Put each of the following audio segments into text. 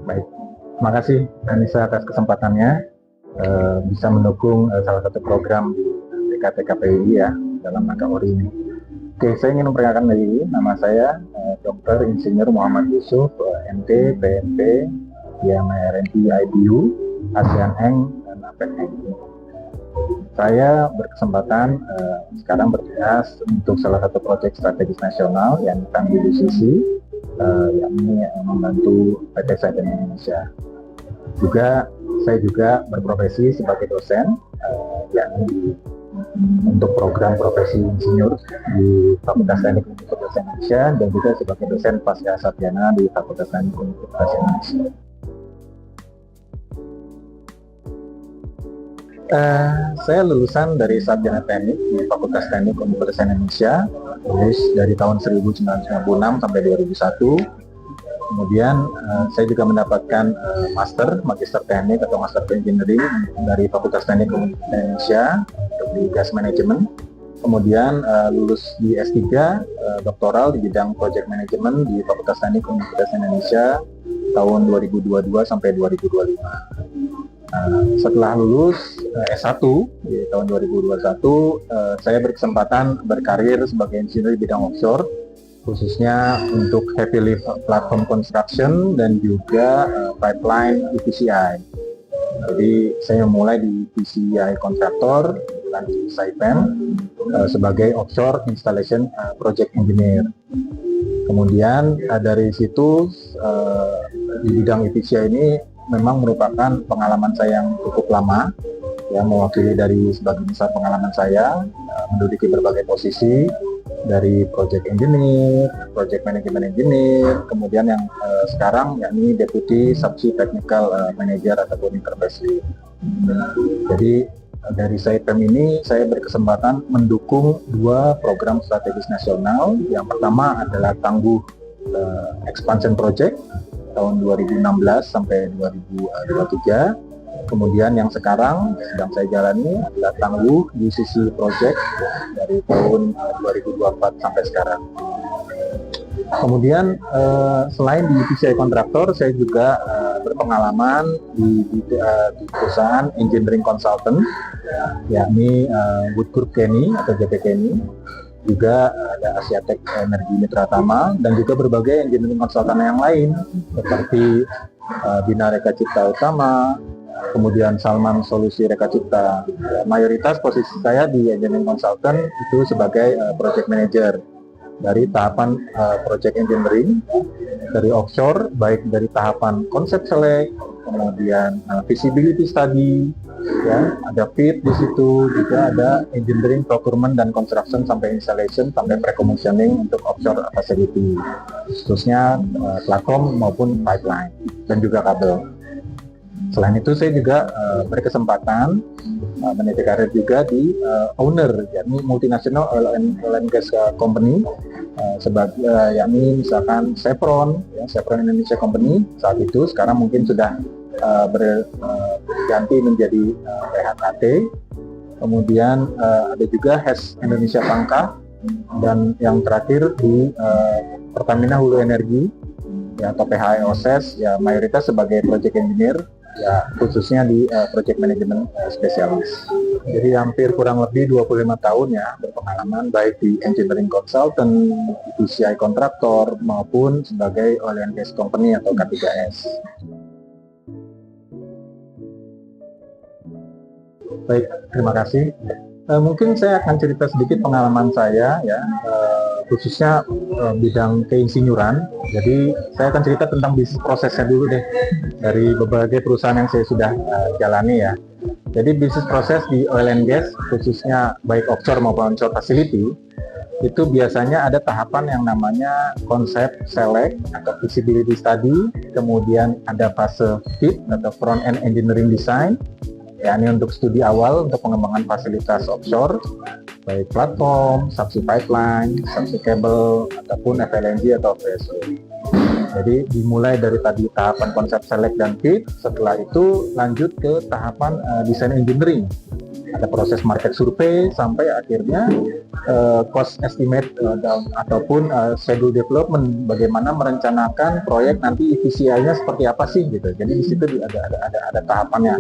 Baik, terima kasih Anissa atas kesempatannya bisa mendukung salah satu program di BKTKPI ya dalam rangka ORI ini. Oke, saya ingin memperkenalkan diri. Nama saya Dr. Insinyur Muhammad Yusuf, MT, PNP, RNT IBU, ASEAN Eng, dan APEC. Saya berkesempatan sekarang bertugas untuk salah satu proyek strategis nasional yang akan di UCC, yakni membantu PT Saipem Indonesia. Saya juga berprofesi sebagai dosen, yakni untuk program profesi insinyur di Fakultas Teknik Universitas Indonesia dan juga sebagai dosen pasca sarjana di Fakultas Teknik Universitas Indonesia. Saya lulusan dari sarjana teknik di Fakultas Teknik Universitas Indonesia, lulus dari tahun 1996 sampai 2001. Kemudian saya juga mendapatkan magister teknik atau master engineering dari Fakultas Teknik Indonesia di gas management. Kemudian lulus di S3 doktoral di bidang project management di Fakultas Teknik Universitas Indonesia tahun 2022 sampai 2025. Setelah lulus S1 di tahun 2021, saya berkesempatan berkarir sebagai insinyur di bidang offshore, khususnya untuk heavy lift platform construction dan juga pipeline EPCI. Jadi saya memulai di EPCI kontraktor di Saipem sebagai offshore installation project engineer. Kemudian dari situ di bidang EPCI ini memang merupakan pengalaman saya yang cukup lama, ya, mewakili dari sebagian besar pengalaman saya menduduki berbagai posisi dari project engineer, project management engineer, kemudian yang sekarang yakni deputy subsea technical manager ataupun interface lead. Jadi dari Saipem ini saya berkesempatan mendukung dua program strategis nasional. Yang pertama adalah Tangguh Expansion Project tahun 2016 sampai 2023. Kemudian yang sekarang sedang saya jalani adalah Tangguh UCC Project dari tahun 2024 sampai sekarang. Kemudian selain di PCI kontraktor, saya juga berpengalaman di perusahaan engineering consultant, yakni Wood Group Kenny atau JP Kenny. Juga ada Asiatek Energi Mitra Tama dan juga berbagai engineering konsultan yang lain seperti Bina Reka Cipta Utama, kemudian Salman Solusi Reka Cipta. Mayoritas posisi saya di engineering consultant itu sebagai project manager dari tahapan project engineering dari offshore, baik dari tahapan konsep select, kemudian feasibility study, ya, ada FEED di situ, juga ada engineering, procurement dan construction sampai installation sampai pre-commissioning untuk offshore facility, khususnya platform maupun pipeline dan juga kabel. Selain itu saya juga berkesempatan meniti karir juga di owner, yakni multinational oil and gas company, sebagai yakni misalkan Chevron, ya, Chevron Indonesia Company saat itu, sekarang mungkin sudah berganti menjadi PHKT. Kemudian ada juga HES Indonesia Pangkah, dan yang terakhir di Pertamina Hulu Energi, ya, atau PHEOSES, ya, mayoritas sebagai project engineer, ya, khususnya di project management spesialis. Jadi hampir kurang lebih 25 tahun ya berpengalaman baik di engineering consultant, PCI kontraktor maupun sebagai oil and gas company atau K3S. Baik, terima kasih. Mungkin saya akan cerita sedikit pengalaman saya, ya, khususnya bidang keinsinyuran. Jadi saya akan cerita tentang bisnis prosesnya dulu deh, dari berbagai perusahaan yang saya sudah jalani ya. Jadi bisnis proses di oil and gas, khususnya baik offshore maupun onshore facility, itu biasanya ada tahapan yang namanya konsep select atau feasibility study, kemudian ada fase FEED atau front end engineering design, ya, ini untuk studi awal untuk pengembangan fasilitas offshore, baik platform, subsea pipeline, subsea kabel, ataupun FLNG atau FSO. Jadi dimulai dari tadi tahapan konsep select dan FEED, setelah itu lanjut ke tahapan design engineering ada proses market survey sampai akhirnya cost estimate ataupun schedule development, bagaimana merencanakan proyek nanti EPCI-nya seperti apa sih gitu. Jadi di situ ada tahapannya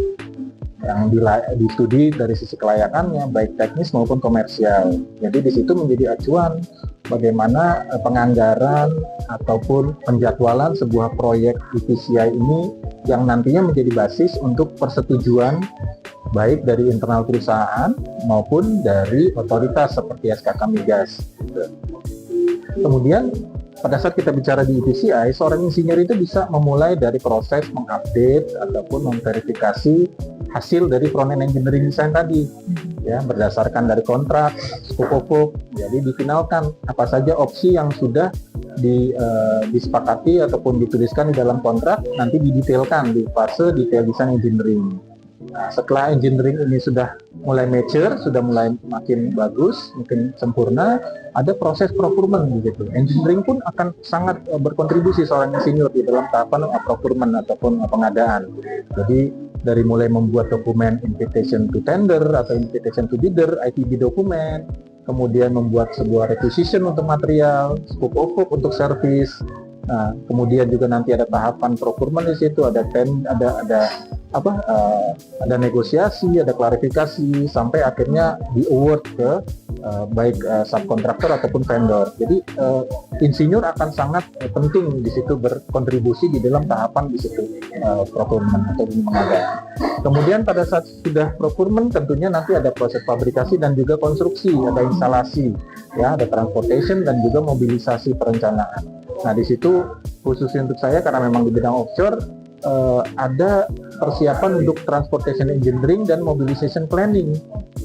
yang di studi dari sisi kelayakannya, baik teknis maupun komersial. Jadi di situ menjadi acuan bagaimana penganggaran ataupun penjadwalan sebuah proyek EPCI ini yang nantinya menjadi basis untuk persetujuan baik dari internal perusahaan maupun dari otoritas seperti SKK Migas. Kemudian pada saat kita bicara di EPCI, seorang insinyur itu bisa memulai dari proses mengupdate ataupun memverifikasi hasil dari front end engineering design tadi, ya, berdasarkan dari kontrak, scope of work. Jadi difinalkan apa saja opsi yang sudah disepakati ataupun dituliskan di dalam kontrak, nanti didetailkan di fase detail design engineering. Nah, setelah engineering ini sudah mulai mature, sudah mulai makin bagus, makin sempurna, ada proses procurement gitu. Engineering pun akan sangat berkontribusi seorang insinyur di dalam tahapan procurement ataupun pengadaan. Jadi dari mulai membuat dokumen invitation to tender atau invitation to bidder, ITB dokumen, kemudian membuat sebuah requisition untuk material, scope of work untuk service. Nah, kemudian juga nanti ada tahapan procurement di situ, ada negosiasi, ada klarifikasi, sampai akhirnya di award ke baik subkontraktor ataupun vendor. Jadi insinyur akan sangat penting di situ berkontribusi di dalam tahapan di situ procurement atau pengadaan. Kemudian pada saat sudah procurement tentunya nanti ada proses fabrikasi dan juga konstruksi, ada instalasi, ya, ada transportation dan juga mobilisasi perencanaan. Nah, di situ khususnya untuk saya karena memang di bidang offshore ada persiapan untuk transportation engineering dan mobilization planning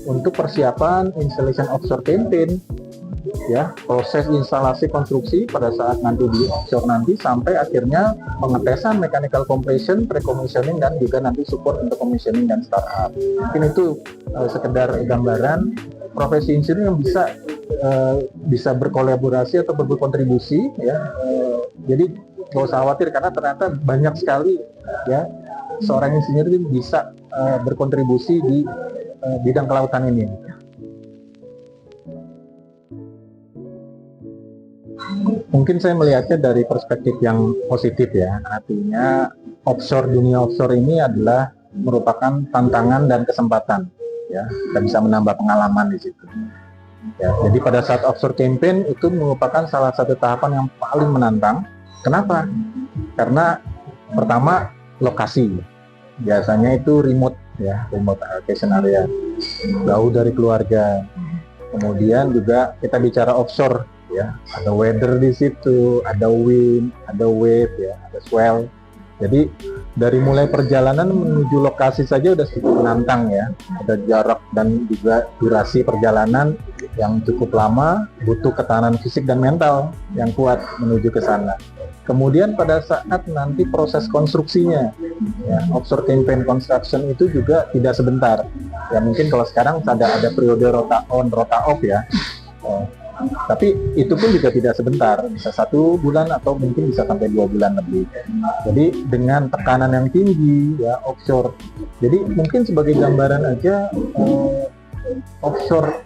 untuk persiapan installation offshore campaign, ya, proses instalasi konstruksi pada saat nanti di offshore nanti sampai akhirnya pengetesan mechanical compression, pre-commissioning dan juga nanti support untuk commissioning dan startup. Mungkin itu sekedar gambaran profesi insinyur yang bisa berkolaborasi atau berkontribusi, ya. Jadi nggak usah khawatir karena ternyata banyak sekali, ya, seorang insinyur itu bisa berkontribusi di bidang kelautan ini. Mungkin saya melihatnya dari perspektif yang positif, ya. Artinya dunia offshore ini adalah merupakan tantangan dan kesempatan, ya. Kita bisa menambah pengalaman di situ. Ya, jadi pada saat offshore campaign itu merupakan salah satu tahapan yang paling menantang. Kenapa? Karena pertama lokasi, biasanya itu remote, ya, remote location area, jauh dari keluarga. Kemudian juga kita bicara offshore, ya, ada weather di situ, ada wind, ada wave, ya, ada swell. Jadi dari mulai perjalanan menuju lokasi saja udah cukup menantang, ya. Ada jarak dan juga durasi perjalanan yang cukup lama, butuh ketahanan fisik dan mental yang kuat menuju ke sana. Kemudian pada saat nanti proses konstruksinya, ya, offshore campaign construction itu juga tidak sebentar. Ya, mungkin kalau sekarang ada periode rota on, rota off, ya. Tapi itu pun juga tidak sebentar, bisa 1 bulan atau mungkin bisa sampai 2 bulan lebih. Jadi dengan tekanan yang tinggi, ya, offshore. Jadi mungkin sebagai gambaran aja, offshore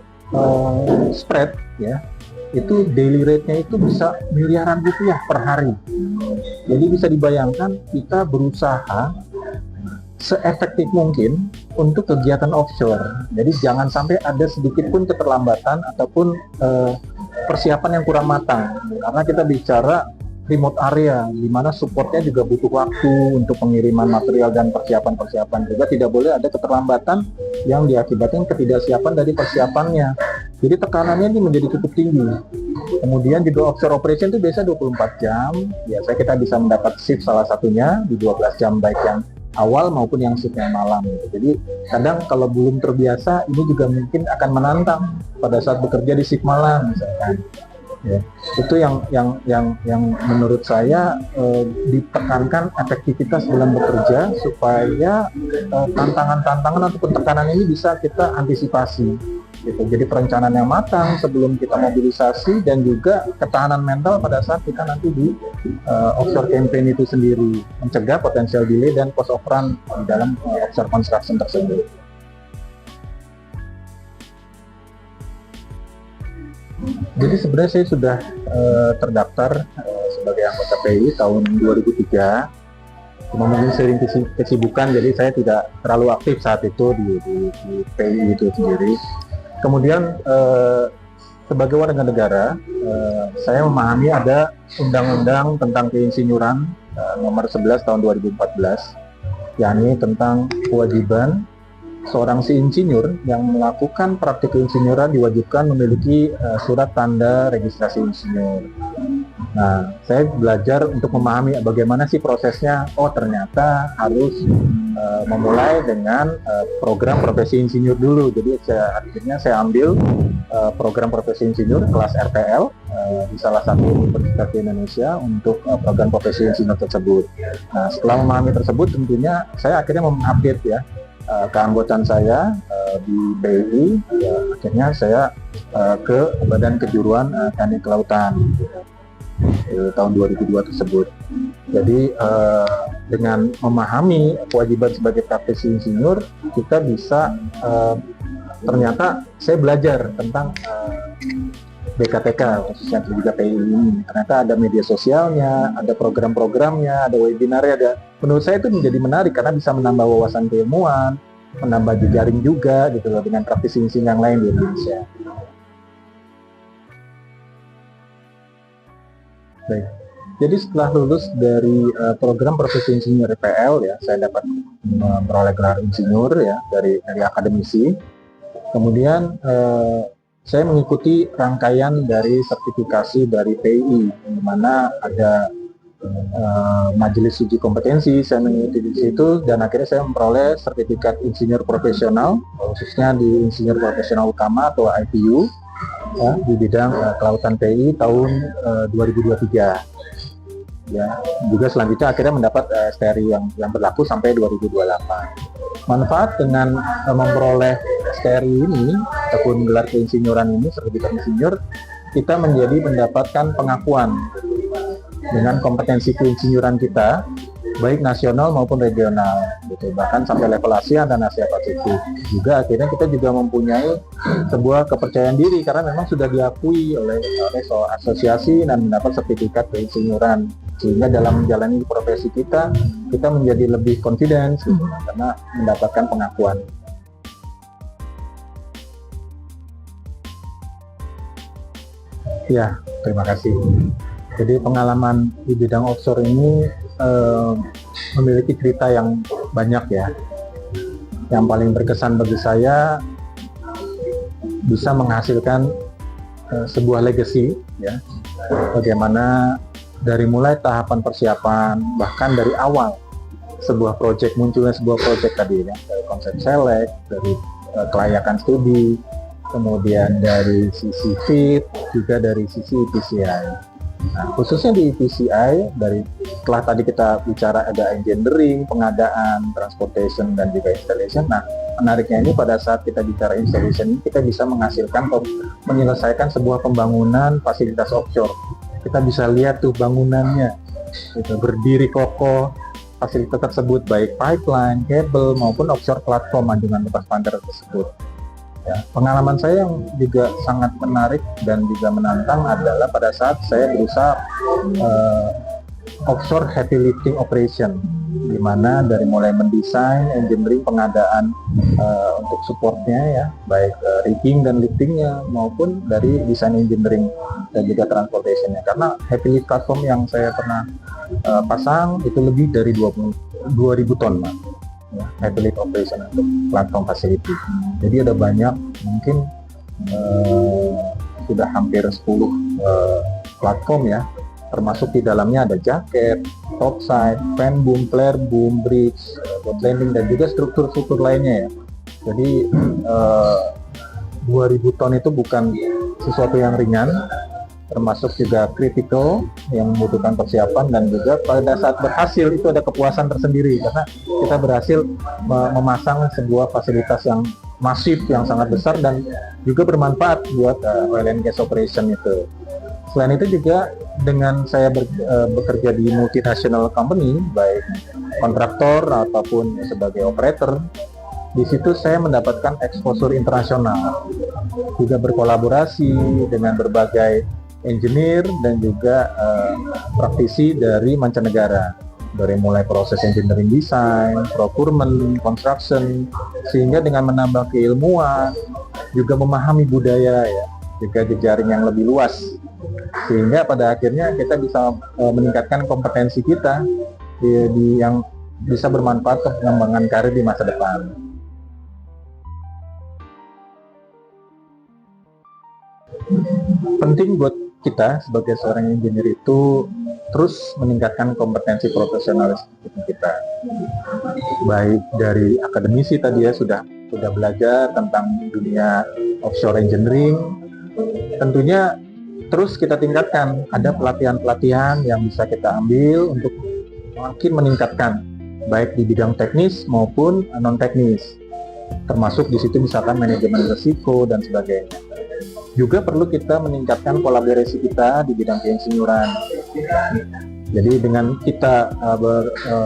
spread, ya, itu daily rate-nya itu bisa miliaran rupiah per hari. Jadi bisa dibayangkan kita berusaha seefektif mungkin untuk kegiatan offshore. Jadi jangan sampai ada sedikit pun keterlambatan ataupun persiapan yang kurang matang. Karena kita bicara remote area, di mana supportnya juga butuh waktu untuk pengiriman material dan persiapan-persiapan. Juga tidak boleh ada keterlambatan yang diakibatkan ketidaksiapan dari persiapannya. Jadi tekanannya ini menjadi cukup tinggi. Kemudian juga offshore operation itu biasa 24 jam. Biasanya kita bisa mendapat shift salah satunya di 12 jam, baik yang awal maupun yang shift yang malam. Jadi kadang kalau belum terbiasa, ini juga mungkin akan menantang pada saat bekerja di shift malam misalkan. Ya, itu yang menurut saya ditekankan efektivitas dalam bekerja supaya tantangan-tantangan ataupun tekanan ini bisa kita antisipasi. Gitu. Jadi perencanaan yang matang sebelum kita mobilisasi dan juga ketahanan mental pada saat kita nanti di offshore campaign itu sendiri, mencegah potensial delay dan cost of run di dalam offshore construction tersebut. Jadi sebenarnya saya sudah terdaftar sebagai anggota PI tahun 2003. Cuma mungkin sering kesibukan, jadi saya tidak terlalu aktif saat itu di PI itu sendiri. Kemudian sebagai warga negara, saya memahami ada undang-undang tentang keinsinyuran nomor 11 tahun 2014, yakni tentang kewajiban seorang si insinyur yang melakukan praktik keinsinyuran diwajibkan memiliki surat tanda registrasi insinyur. Nah, saya belajar untuk memahami bagaimana sih prosesnya. Oh, ternyata harus memulai dengan program profesi insinyur dulu. Jadi akhirnya saya ambil program profesi insinyur kelas RPL di salah satu universitas di Indonesia untuk program profesi insinyur tersebut. Nah, setelah memahami tersebut, tentunya saya akhirnya mengupdate ya keanggotaan saya di BI. Ya, akhirnya saya ke Badan Kejuruan Teknik Kelautan tahun 2002 tersebut. Jadi dengan memahami kewajiban sebagai praktisi insinyur, kita bisa ternyata saya belajar tentang BKTK khususnya juga PI ini. Ternyata ada media sosialnya, ada program-programnya, ada webinarnya, ada. Menurut saya itu menjadi menarik karena bisa menambah wawasan keilmuan, menambah jejaring juga gitu loh dengan praktisi insinyur yang lain di Indonesia. Baik. Jadi setelah lulus dari program profesi insinyur RPL ya, saya dapat memperoleh gelar insinyur ya dari akademisi. Kemudian saya mengikuti rangkaian dari sertifikasi dari PI, di mana ada majelis uji kompetensi. Saya mengikuti di situ dan akhirnya saya memperoleh sertifikat insinyur profesional, khususnya di insinyur profesional utama atau IPU ya, di bidang kelautan PI tahun 2023. Ya, juga selanjutnya akhirnya mendapat STRI yang berlaku sampai 2028. Manfaat dengan memperoleh STRI ini ataupun gelar keinsinyuran ini, sertifikat insinyur, kita menjadi mendapatkan pengakuan dengan kompetensi keinsinyuran kita, baik nasional maupun regional, gitu. Bahkan sampai level Asia dan Asia Pasifik. Juga akhirnya kita juga mempunyai sebuah kepercayaan diri karena memang sudah diakui oleh asosiasi dan mendapat sertifikat keinsinyuran, sehingga dalam menjalani profesi kita menjadi lebih confidence gitu, karena mendapatkan pengakuan. Ya, terima kasih. Jadi pengalaman di bidang offshore ini memiliki cerita yang banyak ya. Yang paling berkesan bagi saya bisa menghasilkan sebuah legacy ya. Bagaimana dari mulai tahapan persiapan, bahkan dari awal munculnya sebuah proyek tadi ya, dari konsep select, dari kelayakan studi, kemudian dari sisi fit, juga dari sisi EPCI. Nah, khususnya di EPCI, setelah tadi kita bicara ada engineering, pengadaan, transportation, dan juga installation. Nah, menariknya ini pada saat kita bicara installation ini, kita bisa menyelesaikan sebuah pembangunan fasilitas offshore. Kita bisa lihat tuh bangunannya, itu berdiri kokoh, fasilitas tersebut baik pipeline, kabel, maupun offshore platform dengan lepas pantai tersebut. Ya, pengalaman saya yang juga sangat menarik dan juga menantang adalah pada saat saya berusaha offshore heavy lifting operation, di mana dari mulai mendesain, engineering, pengadaan untuk supportnya ya, baik rigging dan liftingnya maupun dari desain engineering dan juga transportationnya. Karena heavy lift platform yang saya pernah pasang itu lebih dari 2.000 ton, Mas. Heavy lift operation untuk platform facility. Jadi ada banyak, mungkin sudah hampir 10 platform ya, termasuk di dalamnya ada jaket, topside, fan boom, flare boom, bridge, boat landing, dan juga struktur-struktur lainnya ya. Jadi 2000 ton itu bukan sesuatu yang ringan, termasuk juga kritikal yang membutuhkan persiapan, dan juga pada saat berhasil itu ada kepuasan tersendiri karena kita berhasil memasang sebuah fasilitas yang masif, yang sangat besar dan juga bermanfaat buat oil and gas operation itu. Selain itu juga dengan saya bekerja di multinational company, baik kontraktor ataupun sebagai operator, Di situ saya mendapatkan exposure internasional, juga berkolaborasi dengan berbagai engineer dan juga praktisi dari mancanegara, dari mulai proses engineering design, procurement, construction, sehingga dengan menambah keilmuan, juga memahami budaya ya, juga jejaring yang lebih luas, sehingga pada akhirnya kita bisa meningkatkan kompetensi kita yang bisa bermanfaat untuk pengembangan karir di masa depan. Penting buat kita sebagai seorang engineer itu terus meningkatkan kompetensi profesional kita, baik dari akademisi tadi ya, sudah belajar tentang dunia offshore engineering, tentunya terus kita tingkatkan. Ada pelatihan-pelatihan yang bisa kita ambil untuk makin meningkatkan baik di bidang teknis maupun non teknis, termasuk di situ misalkan manajemen risiko dan sebagainya. Juga perlu kita meningkatkan kolaborasi kita di bidang keinsinyuran. Jadi dengan kita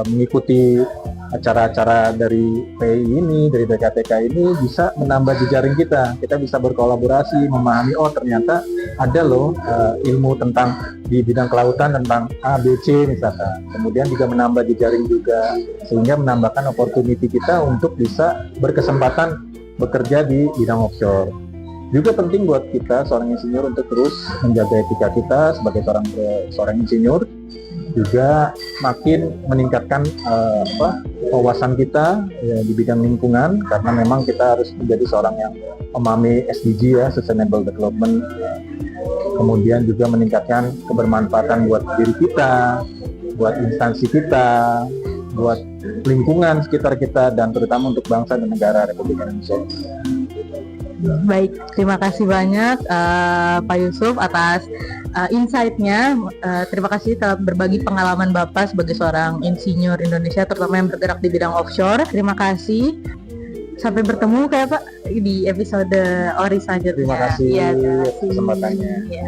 mengikuti acara-acara dari PI ini, dari BKTK ini, bisa menambah jejaring kita. Kita bisa berkolaborasi, memahami, oh ternyata ada loh ilmu tentang di bidang kelautan tentang A, B, C misalkan. Kemudian juga menambah jejaring juga, sehingga menambahkan opportunity kita untuk bisa berkesempatan bekerja di bidang offshore. Juga penting buat kita seorang insinyur untuk terus menjaga etika kita sebagai seorang insinyur, juga makin meningkatkan wawasan kita ya, di bidang lingkungan, karena memang kita harus menjadi seorang yang memahami SDG ya, Sustainable Development. Kemudian juga meningkatkan kebermanfaatan buat diri kita, buat instansi kita, buat lingkungan sekitar kita, dan terutama untuk bangsa dan negara Republik Indonesia. Baik, terima kasih banyak Pak Yusuf atas insight-nya. Terima kasih telah berbagi pengalaman Bapak sebagai seorang insinyur Indonesia, terutama yang bergerak di bidang offshore. Terima kasih. Sampai bertemu kayak Pak di episode ORI selanjutnya. Terima kasih, ya, kesempatannya. Ya.